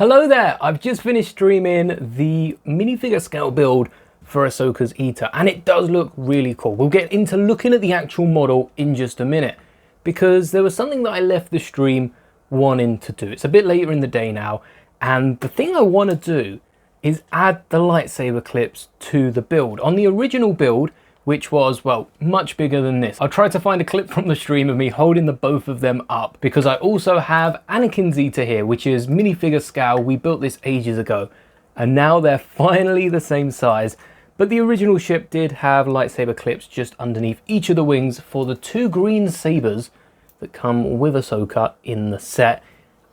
Hello there, I've just finished streaming the minifigure scale build for Ahsoka's ETA, and it does look really cool. We'll get into looking at the actual model in just a minute, because there was something that I left the stream wanting to do. It's a bit later in the day now, and the thing I want to do is add the lightsaber clips to the build. On the original build, which was, well, much bigger than this, I tried to find a clip from the stream of me holding the both of them up, because I also have Anakin's ETA here, which is minifigure scale. We built this ages ago, and now they're finally the same size. But the original ship did have lightsaber clips just underneath each of the wings for the two green sabers that come with Ahsoka in the set.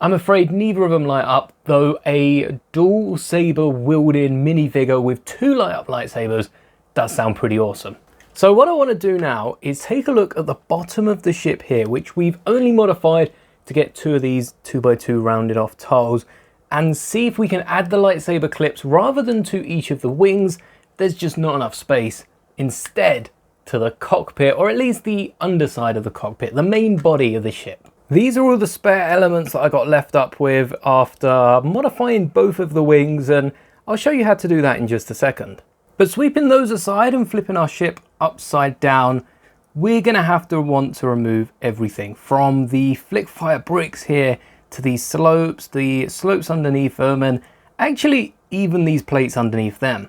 I'm afraid neither of them light up, though a dual saber wielding minifigure with two light up lightsabers does sound pretty awesome. So what I want to do now is take a look at the bottom of the ship here, which we've only modified to get two of these 2x2 rounded off tiles, and see if we can add the lightsaber clips rather than to each of the wings. There's just not enough space. Instead, to the cockpit, or at least the underside of the cockpit, the main body of the ship. These are all the spare elements that I got left up with after modifying both of the wings, and I'll show you how to do that in just a second. But sweeping those aside and flipping our ship upside down, we're gonna have to want to remove everything from the flick fire bricks here to these slopes, the slopes underneath them, and actually even these plates underneath them.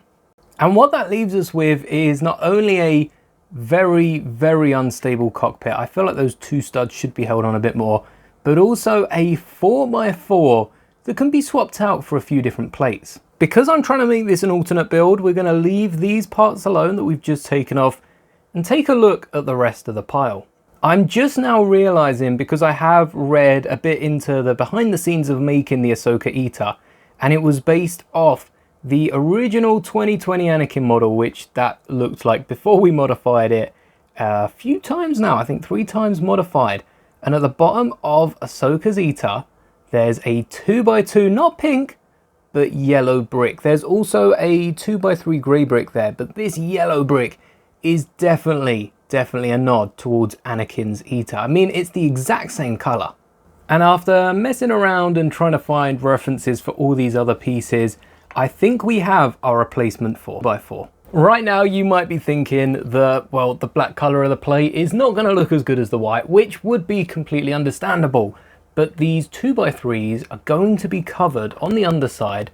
And what that leaves us with is not only a very, very unstable cockpit. I feel like those two studs should be held on a bit more, but also a 4x4 that can be swapped out for a few different plates. Because I'm trying to make this an alternate build, we're going to leave these parts alone that we've just taken off and take a look at the rest of the pile. I'm just now realizing, because I have read a bit into the behind the scenes of making the Ahsoka ETA, and it was based off the original 2020 Anakin model, which that looked like before we modified it a few times now, I think 3 times modified. And at the bottom of Ahsoka's ETA, there's a 2x2, not pink, but yellow brick. There's also a 2x3 grey brick there, but this yellow brick is definitely a nod towards Anakin's ETA. I mean, it's the exact same colour. And after messing around and trying to find references for all these other pieces, I think we have our replacement 4x4. Right now you might be thinking that, well, the black colour of the plate is not going to look as good as the white, which would be completely understandable. But these 2x3s are going to be covered on the underside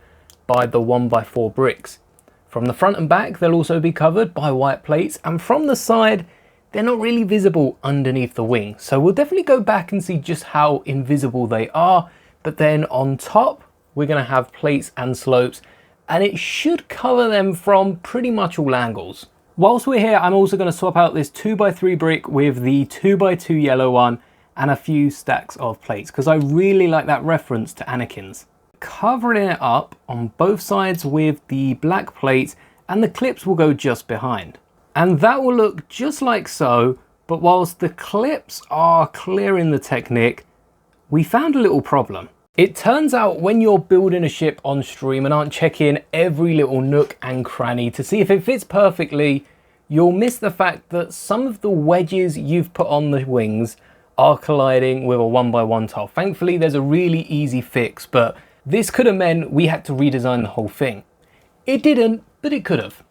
by the 1x4 bricks. From the front and back, they'll also be covered by white plates, and from the side, they're not really visible underneath the wing. So we'll definitely go back and see just how invisible they are. But then on top, we're going to have plates and slopes, and it should cover them from pretty much all angles. Whilst we're here, I'm also going to swap out this 2x3 brick with the 2x2 yellow one and a few stacks of plates, because I really like that reference to Anakin's. Covering it up on both sides with the black plates, and the clips will go just behind. And that will look just like so, but whilst the clips are clearing the Technic, we found a little problem. It turns out when you're building a ship on stream and aren't checking every little nook and cranny to see if it fits perfectly, you'll miss the fact that some of the wedges you've put on the wings are colliding with a 1x1 tile. Thankfully, there's a really easy fix, but this could have meant we had to redesign the whole thing. It didn't, but it could have.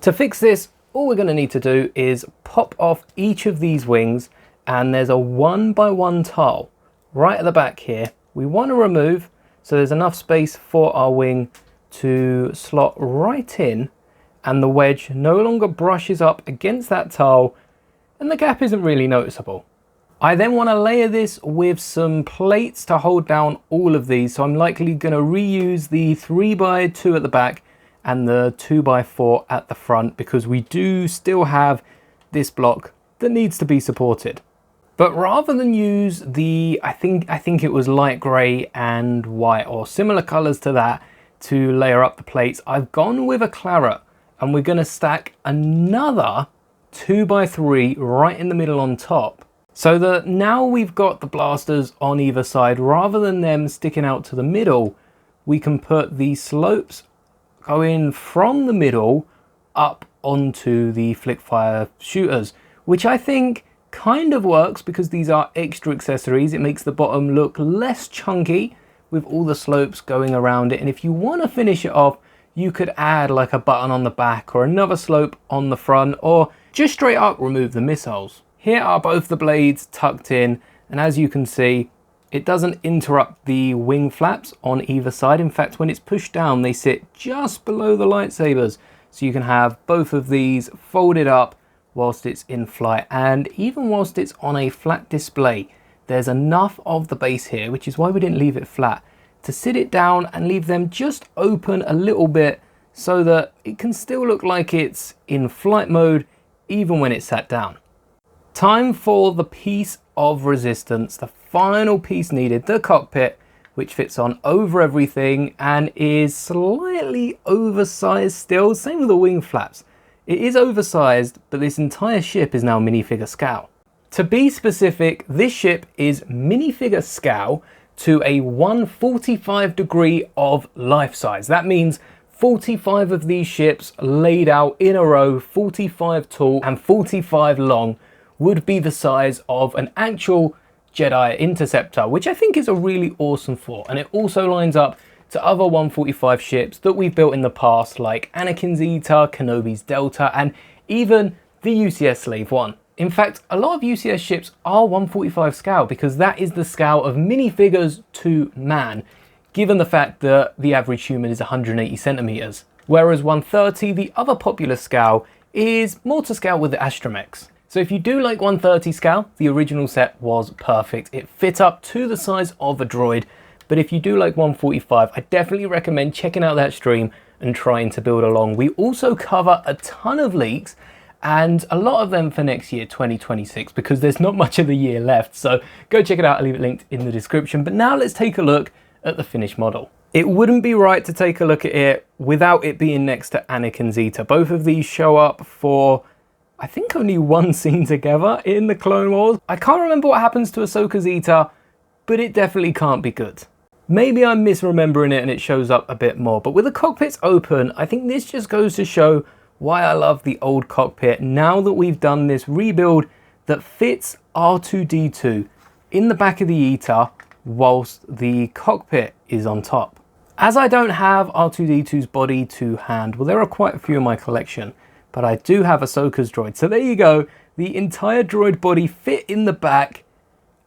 To fix this, all we're going to need to do is pop off each of these wings, and there's a 1x1 tile right at the back here. We want to remove, so there's enough space for our wing to slot right in, and the wedge no longer brushes up against that tile, and the gap isn't really noticeable. I then want to layer this with some plates to hold down all of these, so I'm likely going to reuse the 3x2 at the back and the 2x4 at the front, because we do still have this block that needs to be supported. But rather than use the, I think it was light grey and white or similar colours to that to layer up the plates, I've gone with a claret, and we're going to stack another 2x3 right in the middle on top. So that now we've got the blasters on either side, rather than them sticking out to the middle, we can put the slopes going from the middle up onto the flick fire shooters, which I think kind of works because these are extra accessories. It makes the bottom look less chunky, with all the slopes going around it. And if you want to finish it off, you could add like a button on the back or another slope on the front, or just straight up remove the missiles. Here are both the blades tucked in, and as you can see, it doesn't interrupt the wing flaps on either side. In fact, when it's pushed down, they sit just below the lightsabers. So you can have both of these folded up whilst it's in flight, and even whilst it's on a flat display, there's enough of the base here, which is why we didn't leave it flat, to sit it down and leave them just open a little bit so that it can still look like it's in flight mode even when it's sat down. Time for the piece of resistance, the final piece needed, the cockpit, which fits on over everything and is slightly oversized still. Same with the wing flaps. It is oversized, but this entire ship is now minifigure scale. To be specific, this ship is minifigure scale to a 145 degree of life size. That means 45 of these ships laid out in a row, 45 tall and 45 long, would be the size of an actual Jedi interceptor, which I think is a really awesome thought. And it also lines up to other 145 ships that we've built in the past, like Anakin's ETA, Kenobi's Delta, and even the UCS Slave 1. In fact, a lot of UCS ships are 145 scale because that is the scale of minifigures to man, given the fact that the average human is 180 centimeters. Whereas 130, the other popular scale, is more to scale with the astromechs. So if you do like 130 scale, the original set was perfect. It fit up to the size of a droid. But if you do like 145, I definitely recommend checking out that stream and trying to build along. We also cover a ton of leaks, and a lot of them for next year, 2026, because there's not much of the year left. So go check it out. I'll leave it linked in the description. But now let's take a look at the finished model. It wouldn't be right to take a look at it without it being next to Anakin's ETA. Both of these show up for, I think, only one scene together in the Clone Wars. I can't remember what happens to Ahsoka's ETA, but it definitely can't be good. Maybe I'm misremembering it and it shows up a bit more, but with the cockpits open, I think this just goes to show why I love the old cockpit now that we've done this rebuild that fits R2-D2 in the back of the ETA whilst the cockpit is on top. As I don't have R2-D2's body to hand, well, there are quite a few in my collection, but I do have Ahsoka's droid. So there you go, the entire droid body fit in the back,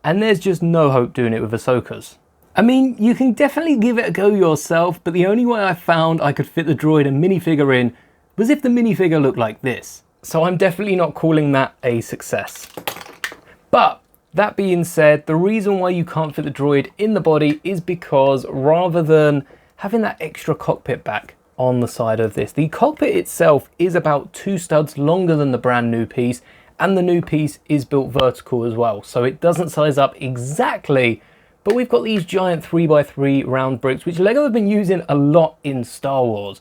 and there's just no hope doing it with Ahsoka's. I mean, you can definitely give it a go yourself, but the only way I found I could fit the droid and minifigure in was if the minifigure looked like this. So I'm definitely not calling that a success. But that being said, the reason why you can't fit the droid in the body is because rather than having that extra cockpit back on the side of this, the cockpit itself is about 2 studs longer than the brand new piece, and the new piece is built vertical as well. So it doesn't size up exactly. But we've got these giant 3x3 round bricks, which LEGO have been using a lot in Star Wars.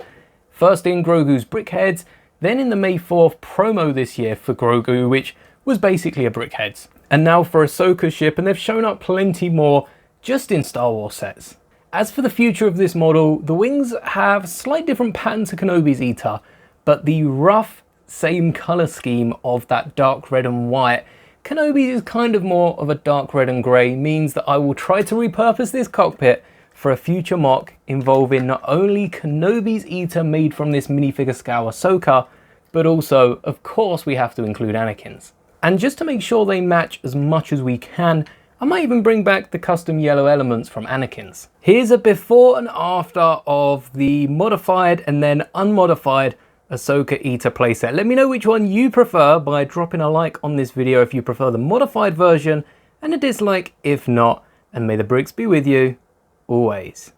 First in Grogu's brick heads, then in the May 4th promo this year for Grogu, which was basically a brick heads. And now for Ahsoka's ship, and they've shown up plenty more just in Star Wars sets. As for the future of this model, the wings have slight different pattern to Kenobi's ETA, but the rough same color scheme of that dark red and white, Kenobi's is kind of more of a dark red and grey, means that I will try to repurpose this cockpit for a future mock involving not only Kenobi's ETA made from this minifigure scale Ahsoka, but also, of course, we have to include Anakin's. And just to make sure they match as much as we can, I might even bring back the custom yellow elements from Anakin's. Here's a before and after of the modified and then unmodified Ahsoka ETA playset. Let me know which one you prefer by dropping a like on this video if you prefer the modified version, and a dislike if not, and may the bricks be with you always.